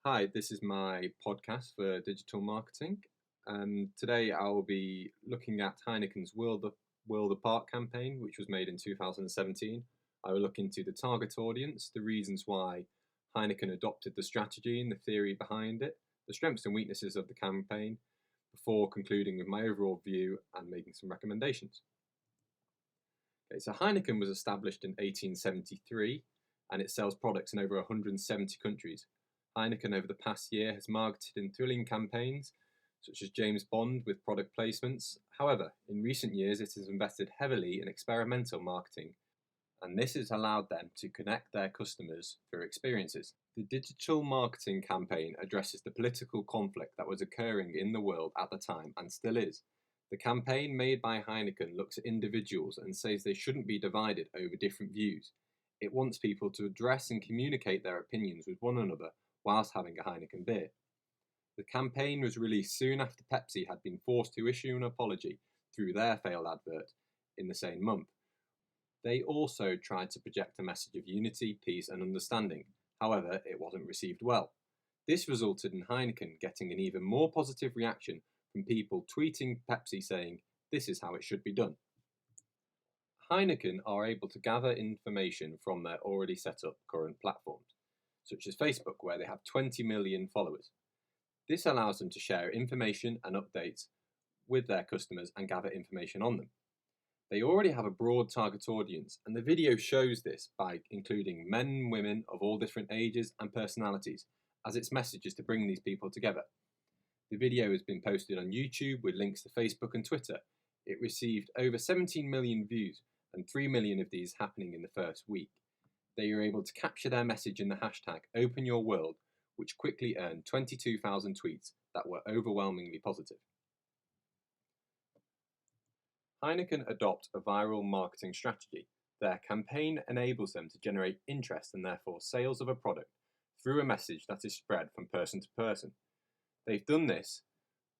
Hi, this is my podcast for digital marketing. Today I will be looking at Heineken's World Apart campaign, which was made in 2017. I will look into the target audience, the reasons why Heineken adopted the strategy and the theory behind it, the strengths and weaknesses of the campaign, before concluding with my overall view and making some recommendations. Okay, so Heineken was established in 1873 and it sells products in over 170 countries. Heineken over the past year has marketed in thrilling campaigns such as James Bond with product placements. However, in recent years it has invested heavily in experimental marketing, and this has allowed them to connect their customers through experiences. The digital marketing campaign addresses the political conflict that was occurring in the world at the time and still is. The campaign made by Heineken looks at individuals and says they shouldn't be divided over different views. It wants people to address and communicate their opinions with one another whilst having a Heineken beer. The campaign was released soon after Pepsi had been forced to issue an apology through their failed advert in the same month. They also tried to project a message of unity, peace and understanding. However, it wasn't received well. This resulted in Heineken getting an even more positive reaction from people tweeting Pepsi saying, "This is how it should be done." Heineken are able to gather information from their already set up current platforms, such as Facebook, where they have 20 million followers. This allows them to share information and updates with their customers and gather information on them. They already have a broad target audience, and the video shows this by including men and women of all different ages and personalities, as its message is to bring these people together. The video has been posted on YouTube with links to Facebook and Twitter. It received over 17 million views, and 3 million of these happening in the first week. They were able to capture their message in the hashtag #OpenYourWorld, which quickly earned 22,000 tweets that were overwhelmingly positive. Heineken adopt a viral marketing strategy. Their campaign enables them to generate interest and therefore sales of a product through a message that is spread from person to person. They've done this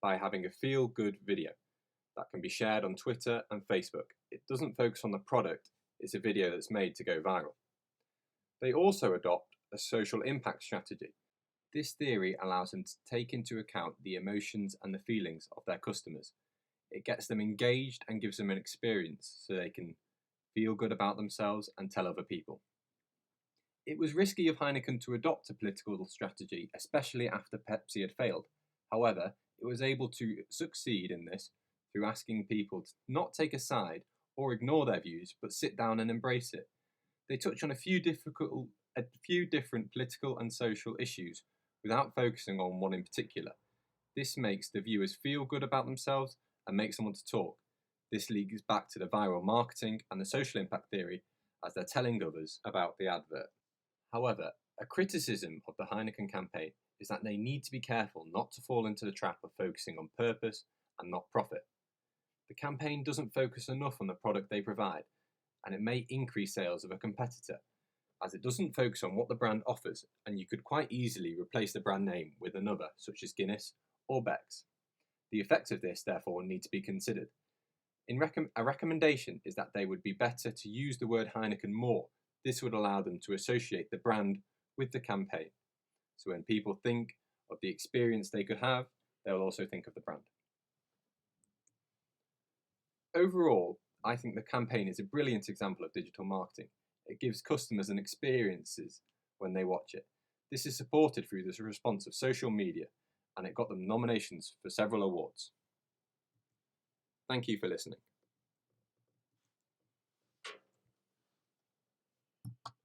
by having a feel-good video that can be shared on Twitter and Facebook. It doesn't focus on the product, it's a video that's made to go viral. They also adopt a social impact strategy. This theory allows them to take into account the emotions and the feelings of their customers. It gets them engaged and gives them an experience so they can feel good about themselves and tell other people. It was risky of Heineken to adopt a political strategy, especially after Pepsi had failed. However, it was able to succeed in this through asking people to not take a side or ignore their views, but sit down and embrace it. They touch on a few different political and social issues without focusing on one in particular. This makes the viewers feel good about themselves and makes them want to talk. This leads back to the viral marketing and the social impact theory as they're telling others about the advert. However, a criticism of the Heineken campaign is that they need to be careful not to fall into the trap of focusing on purpose and not profit. The campaign doesn't focus enough on the product they provide, and it may increase sales of a competitor, as it doesn't focus on what the brand offers, and you could quite easily replace the brand name with another, such as Guinness or Beck's. The effects of this, therefore, need to be considered. A recommendation is that they would be better to use the word Heineken more. This would allow them to associate the brand with the campaign. So when people think of the experience they could have, they will also think of the brand. Overall, I think the campaign is a brilliant example of digital marketing. It gives customers an experiences when they watch it. This is supported through the response of social media, and it got them nominations for several awards. Thank you for listening.